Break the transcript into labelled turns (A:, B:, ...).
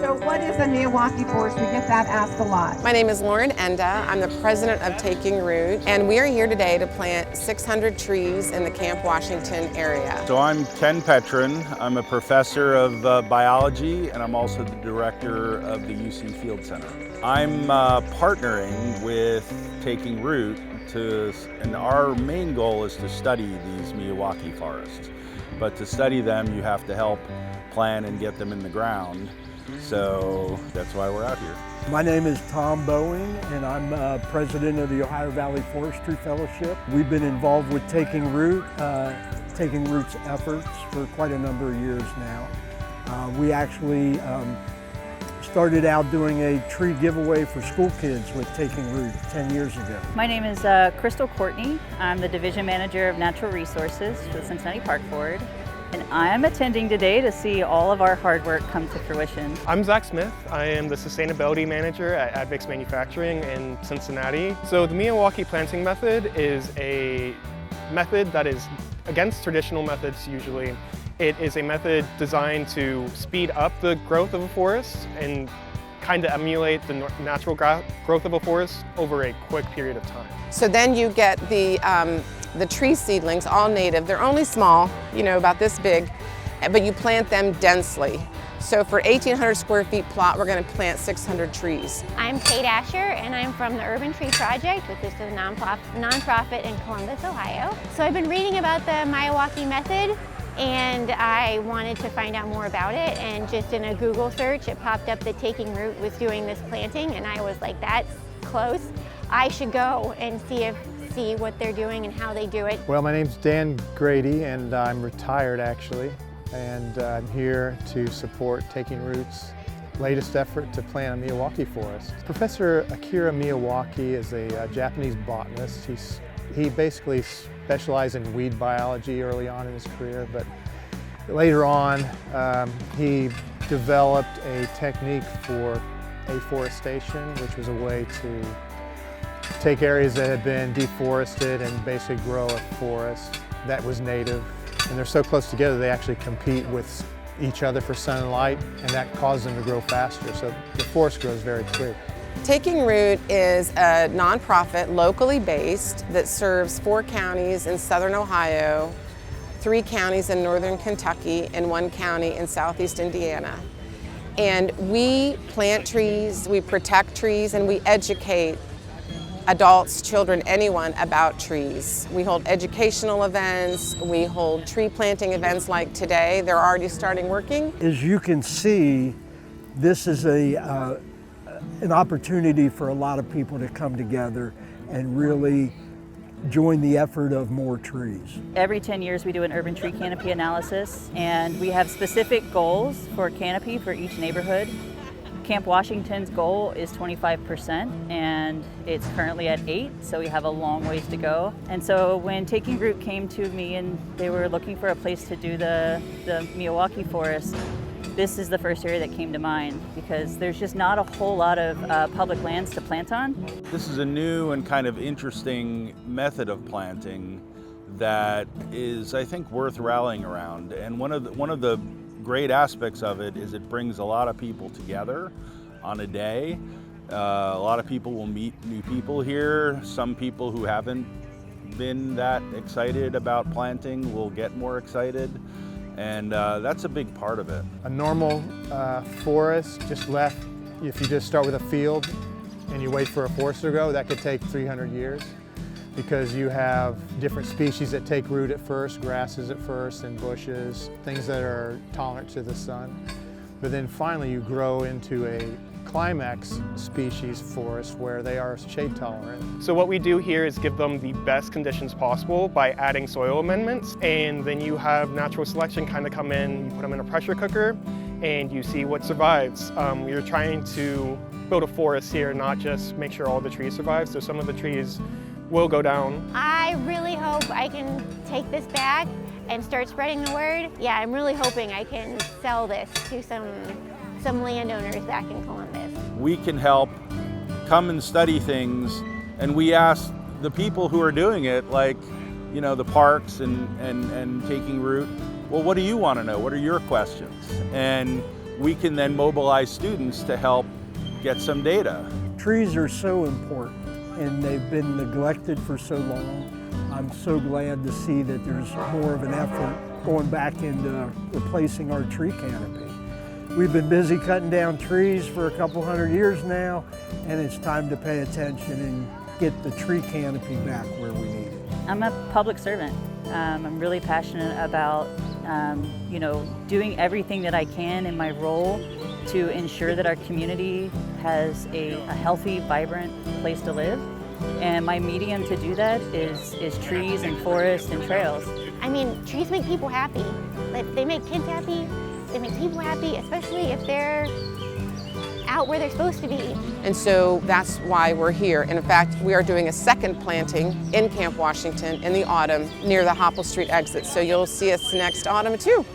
A: So what is a Miyawaki forest? We get that asked a lot.
B: My name is Lauren Enda. I'm the president of Taking Root, and we are here today to plant 600 trees in the Camp Washington area.
C: So I'm Ken Petrin. I'm a professor of biology, and I'm also the director of the UC Field Center. I'm partnering with Taking Root and our main goal is to study these Miyawaki forests. But to study them, you have to help plant and get them in the ground. So that's why we're out here.
D: My name is Tom Boeing, and I'm president of the Ohio Valley Forestry Fellowship. We've been involved with Taking Root's efforts for quite a number of years now. We actually started out doing a tree giveaway for school kids with Taking Root 10 years ago.
E: My name is Crystal Courtney. I'm the Division Manager of Natural Resources for the Cincinnati Park Board. And I'm attending today to see all of our hard work come to fruition.
F: I'm Zach Smith. I am the Sustainability Manager at Advix Manufacturing in Cincinnati. So the Miyawaki planting method is a method that is against traditional methods usually. It is a method designed to speed up the growth of a forest and kind of emulate the natural growth of a forest over a quick period of time.
B: So then you get the tree seedlings, all native. They're only small, about this big, but you plant them densely. So for 1,800 square feet plot, we're going to plant 600 trees.
G: I'm Kate Asher, and I'm from the Urban Tree Project, which is a nonprofit in Columbus, Ohio. So I've been reading about the Miyawaki method, and I wanted to find out more about it, and just in a Google search, it popped up that Taking Root was doing this planting, and I was like, that's close. I should go and see what they're doing and how they do it.
H: Well, my name's Dan Grady, and I'm retired actually, and I'm here to support Taking Root's latest effort to plant a Miyawaki forest. Professor Akira Miyawaki is a Japanese botanist. He basically specialized in weed biology early on in his career, but later on he developed a technique for afforestation, which was a way to take areas that had been deforested and basically grow a forest that was native. And they're so close together they actually compete with each other for sun and light, and that causes them to grow faster. So the forest grows very quick.
B: Taking Root is a nonprofit, locally based, that serves 4 counties in southern Ohio, 3 counties in northern Kentucky, and 1 county in southeast Indiana. And we plant trees, we protect trees, and we educate adults, children, anyone about trees. We hold educational events, we hold tree planting events like today. They're already starting working.
D: As you can see, this is an opportunity for a lot of people to come together and really join the effort of more trees.
E: Every 10 years we do an urban tree canopy analysis, and we have specific goals for canopy for each neighborhood. Camp Washington's goal is 25%, and it's currently at 8%, so we have a long ways to go. And so when Taking Root came to me and they were looking for a place to do the Miyawaki forest, this is the first area that came to mind, because there's just not a whole lot of public lands to plant on.
C: This is a new and kind of interesting method of planting that is, I think, worth rallying around. And one of the great aspects of it is it brings a lot of people together on a day. A lot of people will meet new people here. Some people who haven't been that excited about planting will get more excited. And that's a big part of it.
H: A normal forest just left, if you just start with a field and you wait for a forest to grow, that could take 300 years. Because you have different species that take root at first, grasses at first, and bushes, things that are tolerant to the sun. But then finally you grow into a climax species forest where they are shade tolerant.
F: So what we do here is give them the best conditions possible by adding soil amendments, and then you have natural selection kind of come in, you put them in a pressure cooker, and you see what survives. You're trying to build a forest here, not just make sure all the trees survive. So some of the trees will go down.
G: I really hope I can take this back and start spreading the word. Yeah, I'm really hoping I can sell this to some landowners back in Columbus.
C: We can help come and study things, and we ask the people who are doing it, like, the parks and Taking Root, well, what do you want to know? What are your questions? And we can then mobilize students to help get some data.
D: Trees are so important and they've been neglected for so long. I'm so glad to see that there's more of an effort going back into replacing our tree canopy. We've been busy cutting down trees for a couple hundred years now, and it's time to pay attention and get the tree canopy back where we need it.
E: I'm a public servant. I'm really passionate about doing everything that I can in my role to ensure that our community has a healthy, vibrant place to live. And my medium to do that is trees and forests and trails.
G: I mean, trees make people happy. Like, they make kids happy, they make people happy, especially if they're out where they're supposed to be.
B: And so that's why we're here. And in fact, we are doing a second planting in Camp Washington in the autumn near the Hopple Street exit. So you'll see us next autumn too.